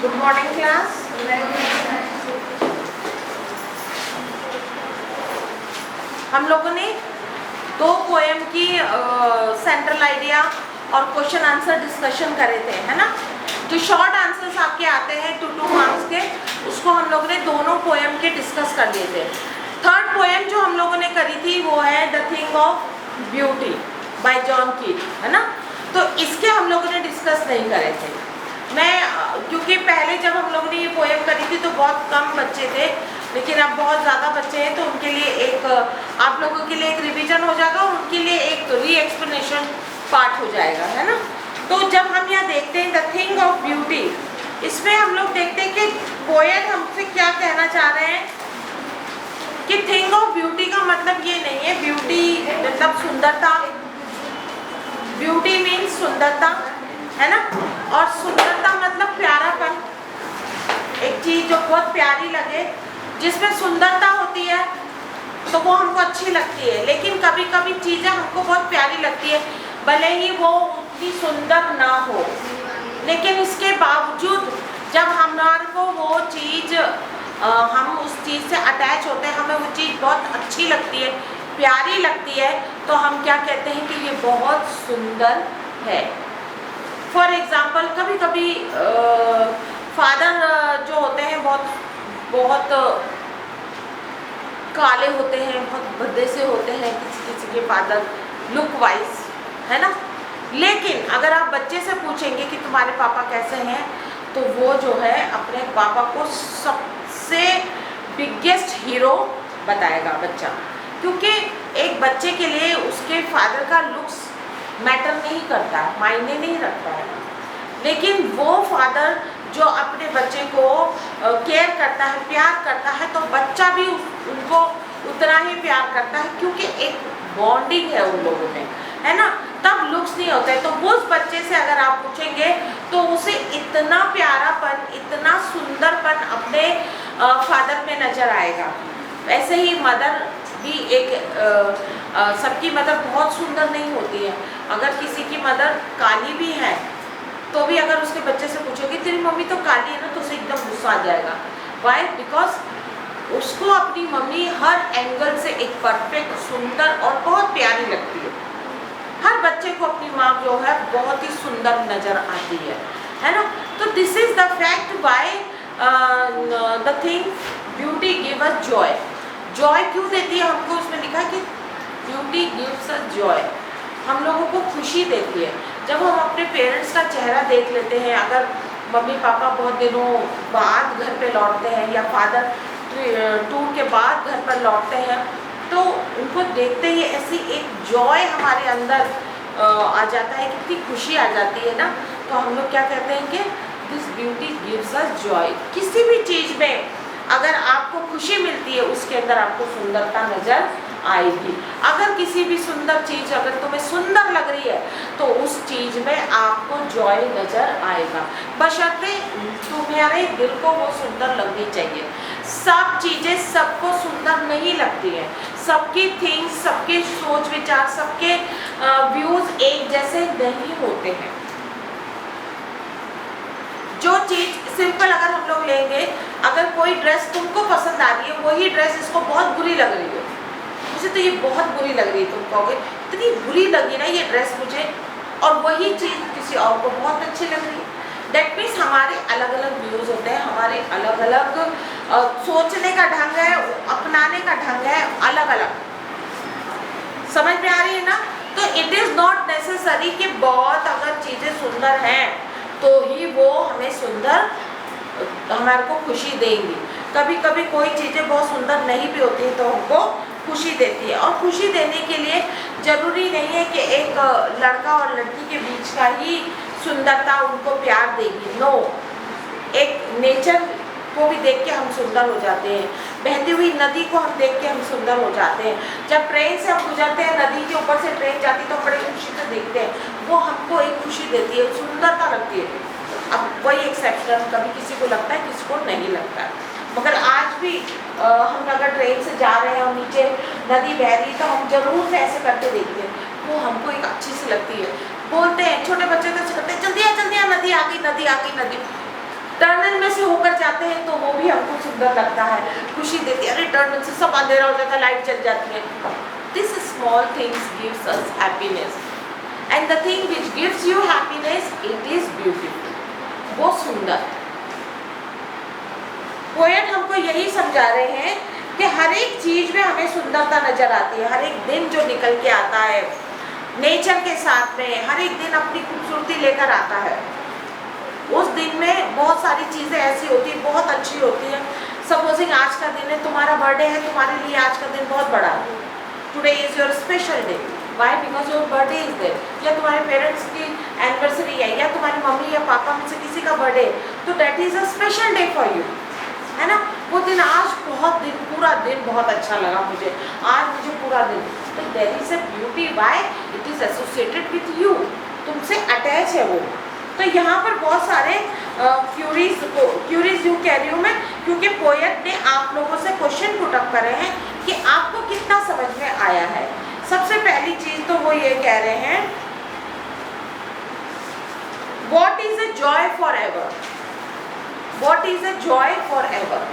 Good morning class. हम लोगों ने दो पोएम की सेंट्रल आइडिया और क्वेश्चन आंसर डिस्कशन करे थे, है ना। जो शॉर्ट आंसर्स आपके आते हैं 2 मार्क्स के, उसको हम लोगों ने दोनों पोएम के डिस्कस कर लिए थे। थर्ड पोएम जो हम लोगों ने करी थी वो है the thing of beauty bye John कीट, है ना। तो इसके हम लोगों ने डिस्कस नहीं करे थे। क्योंकि पहले जब हम लोगों ने ये पोएम करी थी तो बहुत कम बच्चे थे, लेकिन अब बहुत ज़्यादा बच्चे हैं, तो उनके लिए एक आप लोगों के लिए एक रिवीजन हो जाएगा और उनके लिए एक री एक्सप्लेनेशन पार्ट हो जाएगा, है ना। तो जब हम यहाँ देखते हैं द थिंग ऑफ ब्यूटी, इसमें हम लोग देखते हैं कि पोएट हमसे क्या कहना चाह रहे हैं कि थिंग ऑफ ब्यूटी का मतलब ये नहीं है ब्यूटी मतलब सुंदरता। ब्यूटी मीन्स सुंदरता, है ना। और सुंदरता मतलब प्यारापन, एक चीज़ जो बहुत प्यारी लगे, जिसमें सुंदरता होती है तो वो हमको अच्छी लगती है। लेकिन कभी कभी चीज़ें हमको बहुत प्यारी लगती है, भले ही वो उतनी सुंदर ना हो, लेकिन इसके बावजूद जब हमारे को वो चीज़ हम उस चीज़ से अटैच होते हैं, हमें वो चीज़ बहुत अच्छी लगती है, प्यारी लगती है, तो हम क्या कहते हैं कि ये बहुत सुंदर है। फॉर एग्ज़ाम्पल कभी कभी फादर जो होते हैं बहुत काले होते हैं, बहुत भद्दे से होते हैं किसी किसी के फादर लुक वाइज, है ना। लेकिन अगर आप बच्चे से पूछेंगे कि तुम्हारे पापा कैसे हैं, तो वो जो है अपने पापा को सबसे बिगेस्ट हीरो बताएगा बच्चा, क्योंकि एक बच्चे के लिए उसके फादर का लुक्स मैटर नहीं करता, मायने नहीं रखता है। लेकिन वो फादर जो अपने बच्चे को केयर करता है, प्यार करता है, तो बच्चा भी उनको उतना ही प्यार करता है, क्योंकि एक बॉन्डिंग है उन लोगों में, है ना। तब लुक्स नहीं होते। तो उस बच्चे से अगर आप पूछेंगे तो उसे इतना प्यारापन, इतना सुंदरपन अपने फादर में नजर आएगा। वैसे ही मदर भी सबकी मदर बहुत सुंदर नहीं होती है। अगर किसी की मदर काली भी है तो भी अगर उसके बच्चे से पूछोगे तेरी मम्मी तो काली है ना, तो उसे एकदम गुस्सा आ जाएगा। वाई? बिकॉज उसको अपनी मम्मी हर एंगल से एक परफेक्ट, सुंदर और बहुत प्यारी लगती है। हर बच्चे को अपनी माँ जो है बहुत ही सुंदर नजर आती है ना। तो this is the fact by the thing beauty give us Joy. Joy क्यों देती है हमको? उसमें लिखा है कि ब्यूटी गिव्स अस जॉय, हम लोगों को खुशी देती है। जब हम अपने पेरेंट्स का चेहरा देख लेते हैं, अगर मम्मी पापा बहुत दिनों बाद घर पे लौटते हैं या फादर टूर के बाद घर पर लौटते हैं, तो उनको देखते ही ऐसी एक जॉय हमारे अंदर आ जाता है, कितनी खुशी आ जाती है ना। तो हम लोग क्या कहते हैं कि this beauty gives us Joy. किसी भी चीज़ में अगर आपको खुशी मिलती है, उसके अंदर आपको सुंदरता नजर आएगी। अगर किसी भी सुंदर चीज़ अगर तुम्हें सुंदर लग रही है तो उस चीज़ में आपको जॉय नजर आएगा, बशर्ते तुम्हारे दिल को वो सुंदर लगनी चाहिए। सब चीज़ें सबको सुंदर नहीं लगती हैं, सबकी थिंग्स, सबके सोच विचार, सबके व्यूज़ एक जैसे नहीं होते हैं। जो चीज़ सिंपल अगर हम लोग लेंगे, अगर कोई ड्रेस तुमको पसंद आ रही है, वही ड्रेस इसको बहुत बुरी लग रही है, मुझे तो ये बहुत बुरी लग रही है, तुम कहोगे इतनी बुरी लगी ना ये ड्रेस मुझे, और वही चीज़ किसी और को बहुत अच्छी लग रही है। दैट मीन्स हमारे अलग अलग व्यूज़ होते हैं, हमारे अलग अलग सोचने का ढंग है, अपनाने का ढंग है, अलग अलग। समझ में आ रही है ना। तो इट इज़ नॉट नेसेसरी कि बहुत अगर चीज़ें सुंदर हैं तो ही वो हमें सुंदर, हमारे को खुशी देंगी। कभी कभी कोई चीज़ें बहुत सुंदर नहीं भी होती है तो हमको खुशी देती है। और खुशी देने के लिए ज़रूरी नहीं है कि एक लड़का और लड़की के बीच का ही सुंदरता उनको प्यार देगी। नो, एक नेचर को भी देख के हम सुंदर हो जाते हैं, बहती हुई नदी को हम देख के हम सुंदर हो जाते हैं। जब ट्रेन से हम गुजरते हैं, नदी के ऊपर से ट्रेन जाती तो बड़ी खुशी से देखते हैं, वो हमको एक खुशी देती है, सुंदरता लगती है। अब वही एक्सेप्शन, कभी किसी को लगता है, किसी को नहीं लगता है। मगर आज भी हम अगर ट्रेन से जा रहे हैं और नीचे नदी बह रही तो हम जरूर से ऐसे करके देखते हैं, वो हमको एक अच्छी सी लगती है। बोलते हैं छोटे बच्चे तो करते हैं जल्दी आ नदी आ गई, नदी आ गई, नदी। टनल में से होकर जाते हैं तो वो भी हमको सुंदर लगता है, खुशी देती है। अरे टनल से सब अंधेरा हो जाता है, लाइट जल जाती है। This small things gives us happiness and the thing which gives you happiness it is beautiful, वो सुंदर। पोएट हमको यही समझा रहे हैं कि हर एक चीज में हमें सुंदरता नजर आती है। हर एक दिन जो निकल के आता है नेचर के साथ में, हर एक दिन अपनी खूबसूरती लेकर आता है। उस दिन में बहुत सारी चीज़ें ऐसी होती है, बहुत अच्छी होती है। सपोजिंग आज का दिन है, तुम्हारा बर्थडे है, तुम्हारे लिए आज का दिन बहुत बड़ा है। Today is your special day, why? Because your birthday is there. या तुम्हारे पेरेंट्स की एनिवर्सरी है, या तुम्हारी मम्मी या पापा में से किसी का बर्थडे है, तो that is a special day for you, है ना। वो दिन आज बहुत दिन, पूरा दिन बहुत अच्छा लगा मुझे, आज मुझे पूरा दिन, तो there is a beauty, why? It is associated with you, तुमसे अटैच है वो। तो यहाँ पर बहुत सारे क्यूरीज यूँ कह रही हूँ मैं, क्योंकि पोएट ने आप लोगों से क्वेश्चन पुट अप करे हैं कि आपको कितना समझ में आया है। सबसे पहली चीज तो वो ये कह रहे हैं, what is a joy forever? What is a joy for ever?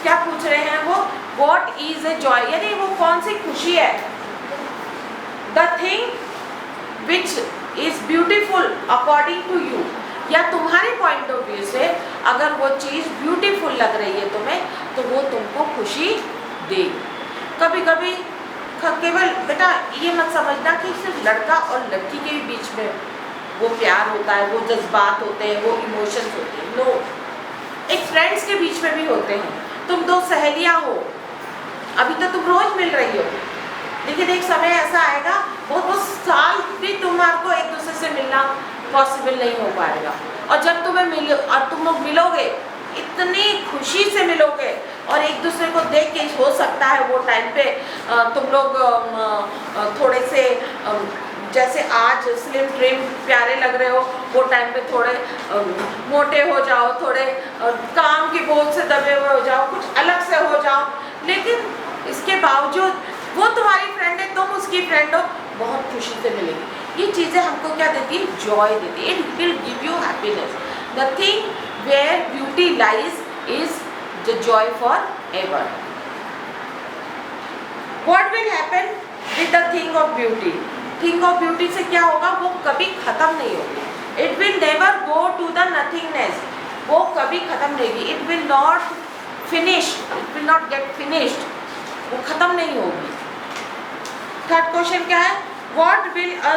क्या पूछ रहे हैं वो? व्हाट इज अ जॉय, यानी वो कौन सी खुशी है? The thing which is beautiful according to you, या तुम्हारे पॉइंट ऑफ व्यू से अगर वो चीज़ ब्यूटीफुल लग रही है तुम्हें, तो वो तुमको खुशी देगी। कभी कभी केवल बेटा ये मत समझना कि सिर्फ लड़का और लड़की के बीच में वो प्यार होता है, वो जज्बात होते हैं, वो इमोशंस होते हैं। नो, एक फ्रेंड्स के बीच में भी होते हैं। तुम दो सहेलियाँ हो, अभी तो तुम रोज मिल रही हो, लेकिन एक समय ऐसा आएगा बहुत साल भी तुम्हारे एक दूसरे से मिलना पॉसिबल नहीं हो पाएगा। और जब तुम मिलोगे इतनी खुशी से मिलोगे, और एक दूसरे को देख के हो सकता है वो टाइम पे तुम लोग थोड़े से जैसे आज स्लिम ट्रिम प्यारे लग रहे हो, वो टाइम पे थोड़े मोटे हो जाओ, थोड़े काम की बोझ से दबे हुए हो जाओ, कुछ अलग से हो जाओ, लेकिन इसके बावजूद वो तुम्हारी फ्रेंड है, तुम उसकी फ्रेंड हो, बहुत खुशी से मिलेगी। ये चीज़ें हमको क्या देती है? जॉय देती है। It will give you happiness. The thing where beauty lies is the joy forever. What will happen with the thing of beauty? Thing of beauty से क्या होगा? वो कभी खत्म नहीं होगी। It will never go to the nothingness, वो कभी खत्म नहीं होगी। It will not finish, it will not get finished, वो खत्म नहीं होगी। थर्ड क्वेश्चन क्या है? What will a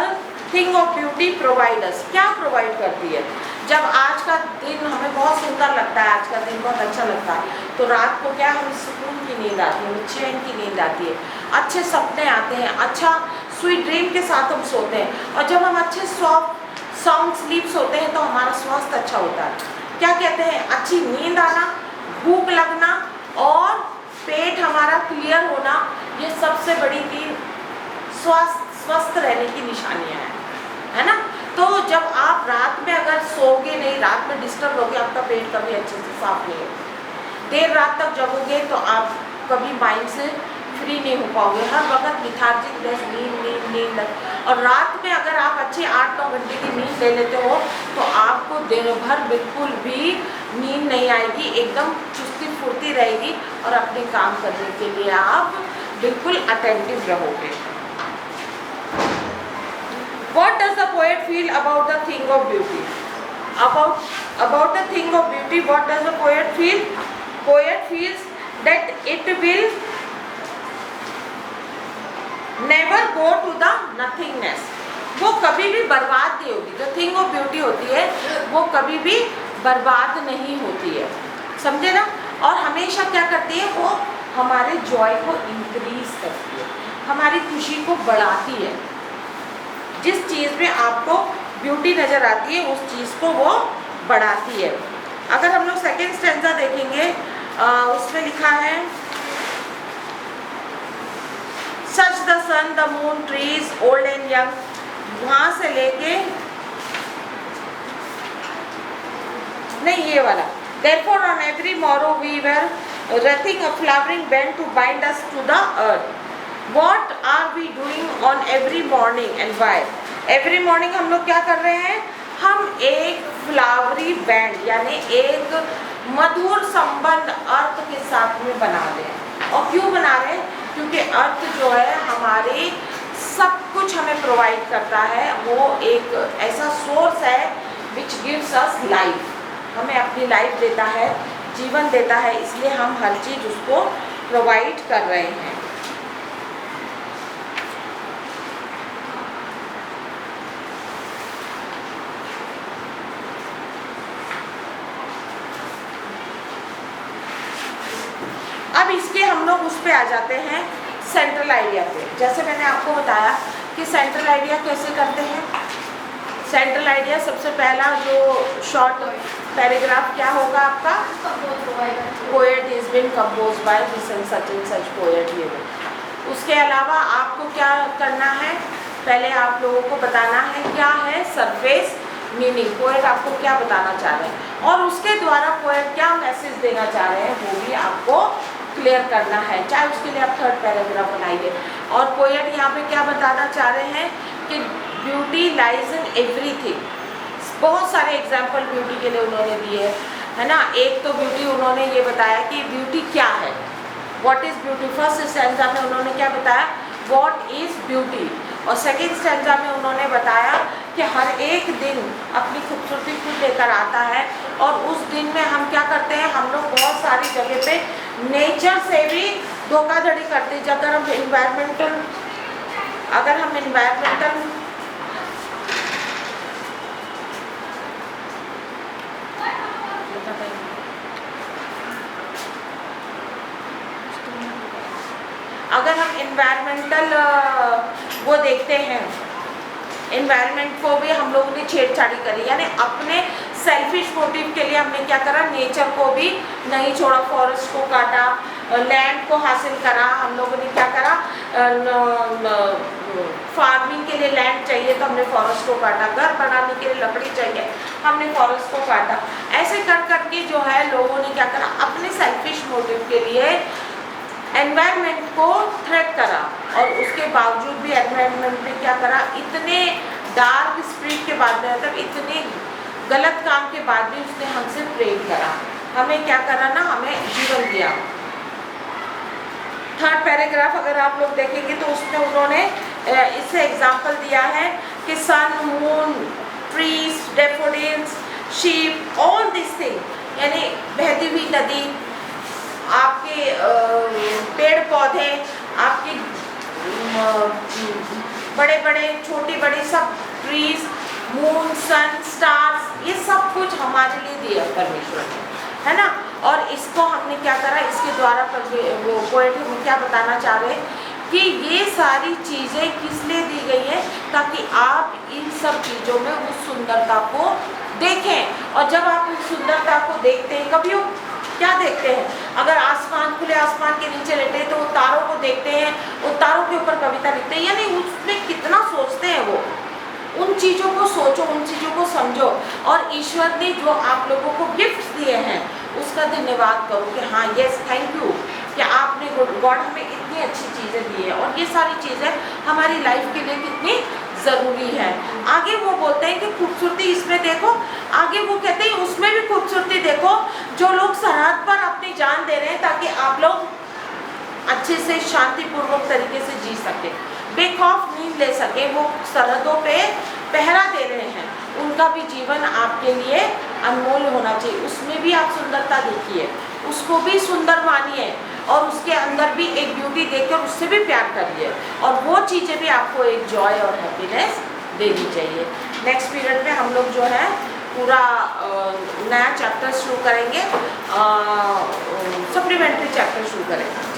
thing of beauty provide us? क्या प्रोवाइड करती है? जब आज का दिन हमें बहुत सुंदर लगता है, आज का दिन बहुत अच्छा लगता है, तो रात को क्या हमें सुकून की नींद आती है, हमें चैन की नींद आती है, अच्छे सपने आते हैं, अच्छा स्वीट ड्रीम के साथ हम सोते हैं। और जब हम अच्छे सॉफ्ट साउंड स्लीप सोते हैं तो हमारा स्वास्थ्य अच्छा होता है। क्या कहते हैं? अच्छी नींद आना, भूख लगना और पेट हमारा क्लियर होना, ये सबसे बड़ी 3 स्वस्थ रहने की निशानियां हैं, है ना। तो जब आप रात में अगर सोओगे नहीं, रात में डिस्टर्ब होगे, आपका पेट कभी अच्छे से साफ नहीं होगा। देर रात तक जगोगे तो आप कभी माइंड से फ्री नहीं हो पाओगे, हर वक्त लिथार्जिक नींद। और रात में अगर आप अच्छी 8-9 घंटे की नींद ले लेते हो तो आपको दिन भर बिल्कुल भी नींद नहीं आएगी, एकदम चुस्ती फुर्ती रहेगी और अपने काम करने के लिए आप बिल्कुल अटेंटिव रहोगे। What does the poet feel about the thing of beauty? About the thing of beauty, what does the poet feel? Poet feels that it will never go to the nothingness. वो कभी भी बर्बाद नहीं होगी। जो thing of beauty होती है वो कभी भी बर्बाद नहीं होती है, समझे ना। और हमेशा क्या करती है? वो हमारे जॉय को इंक्रीज करती है, हमारी खुशी को बढ़ाती है। जिस चीज़ में आपको ब्यूटी नज़र आती है उस चीज़ को वो बढ़ाती है। अगर हम लोग सेकेंड स्टैंजा देखेंगे, उसमें लिखा है such the sun the moon trees old and young, वहाँ से लेके नहीं ये वाला, therefore on every morrow we were wreathing a flowering band to bind us to the earth. What are we doing on every morning and why? Every morning हम लोग क्या कर रहे हैं? हम एक फ्लावरी बैंड, यानी एक मधुर संबंध अर्थ के साथ में बना रहे हैं। और क्यों बना रहे हैं? क्योंकि अर्थ जो है हमारे सब कुछ हमें प्रोवाइड करता है, वो एक ऐसा सोर्स है विच गिव्स अस लाइफ, हमें अपनी लाइफ देता है, जीवन देता है, इसलिए हम हर चीज़ उसको प्रोवाइड कर रहे हैं। अब इसके हम लोग उस पे आ जाते हैं सेंट्रल आइडिया पे। जैसे मैंने आपको बताया कि सेंट्रल आइडिया कैसे करते हैं। सेंट्रल आइडिया सबसे पहला जो शॉर्ट पैराग्राफ क्या होगा आपका, poet is been compose by this and such poet, ये वो। उसके अलावा आपको क्या करना है, पहले आप लोगों को बताना है क्या है सरफेस मीनिंग, पोएट आपको क्या बताना चाह रहे हैं और उसके द्वारा पोएट क्या मैसेज देना चाह रहे हैं वो भी आपको क्लियर करना है। चाहे उसके लिए आप थर्ड पैराग्राफ बनाइए। और पोएट यहाँ पे क्या बताना चाह रहे हैं कि ब्यूटी लाइज इन एवरीथिंग। बहुत सारे एग्जाम्पल ब्यूटी के लिए उन्होंने दिए है ना। एक तो ब्यूटी उन्होंने ये बताया कि ब्यूटी क्या है, what is beauty. First stanza में उन्होंने क्या बताया, व्हाट इज़ ब्यूटी। और सेकेंड स्टैंजा में उन्होंने बताया कि हर एक दिन अपनी खूबसूरती खुद लेकर आता है और उस दिन में हम क्या करते हैं, हम लोग बहुत सारी जगह पे नेचर से भी धोखाधड़ी करते हैं। अगर हम इन्वायरमेंटल वो देखते हैं, एनवायरनमेंट को भी हम लोगों ने छेड़छाड़ी करी, यानी अपने सेल्फिश मोटिव के लिए हमने क्या करा, नेचर को भी नहीं छोड़ा, फॉरेस्ट को काटा, लैंड को हासिल करा। हम लोगों ने क्या करा, फार्मिंग के लिए लैंड चाहिए तो हमने फॉरेस्ट को काटा, घर बनाने के लिए लकड़ी चाहिए हमने फॉरेस्ट को काटा। ऐसे कर करके जो है लोगों ने क्या करा, अपने सेल्फिश मोटिव के लिए एनवायरनमेंट को थ्रेट करा और उसके बावजूद भी एनवायरनमेंट ने क्या करा, इतने डार्क स्पिरिट के बाद में, मतलब इतने गलत काम के बाद भी उसने हमसे प्रेम करा, हमें क्या करा ना, हमें जीवन दिया। थर्ड पैराग्राफ अगर आप लोग देखेंगे तो उसमें उन्होंने इससे एग्जाम्पल दिया है कि sun, moon, trees, daffodils, sheep, all this thing, यानी बहती हुई नदी, आपके पेड़ पौधे, आपके बड़े बड़े छोटी बड़ी सब ट्रीज, मून, सन, स्टार्स, ये सब कुछ हमारे लिए दिया परमेश्वर ने, है ना। और इसको हमने क्या करा, इसके द्वारा वो पोएट हमें क्या बताना चाह रहे हैं कि ये सारी चीज़ें किस लिए दी गई हैं, ताकि आप इन सब चीज़ों में उस सुंदरता को देखें। और जब आप उस सुंदरता को देखते हैं, कभी वो क्या देखते हैं, अगर आसमान, खुले आसमान के नीचे लेटे तो तारों को देखते हैं, वो तारों के ऊपर कविता लिखते हैं, यानी उसमें कितना सोचते हैं वो। उन चीज़ों को सोचो, उन चीज़ों को समझो और ईश्वर ने जो आप लोगों को गिफ्ट्स दिए हैं उसका धन्यवाद करो कि हाँ, यस, थैंक यू कि आपने गॉड हमें इतनी अच्छी चीज़ें दी है और ये सारी चीज़ें हमारी लाइफ के लिए कितनी ज़रूरी है। आगे वो बोलते हैं कि खूबसूरती इसमें देखो, आगे वो कहते हैं उसमें भी खूबसूरती देखो, जो लोग सरहद पर अपनी जान दे रहे हैं ताकि आप लोग अच्छे से शांतिपूर्वक तरीके से जी सके, बेखौफ नींद ले सके। वो सरहदों पे पहरा दे रहे हैं, उनका भी जीवन आपके लिए अनमोल होना चाहिए। उसमें भी आप सुंदरता देखिए, उसको भी सुंदर मानिए और उसके अंदर भी एक ब्यूटी देखकर उससे भी प्यार करिए और वो चीज़ें भी आपको एक जॉय और हैप्पीनेस देनी चाहिए। नेक्स्ट पीरियड में हम लोग जो है पूरा नया चैप्टर शुरू करेंगे, सप्लीमेंट्री चैप्टर शुरू करेंगे।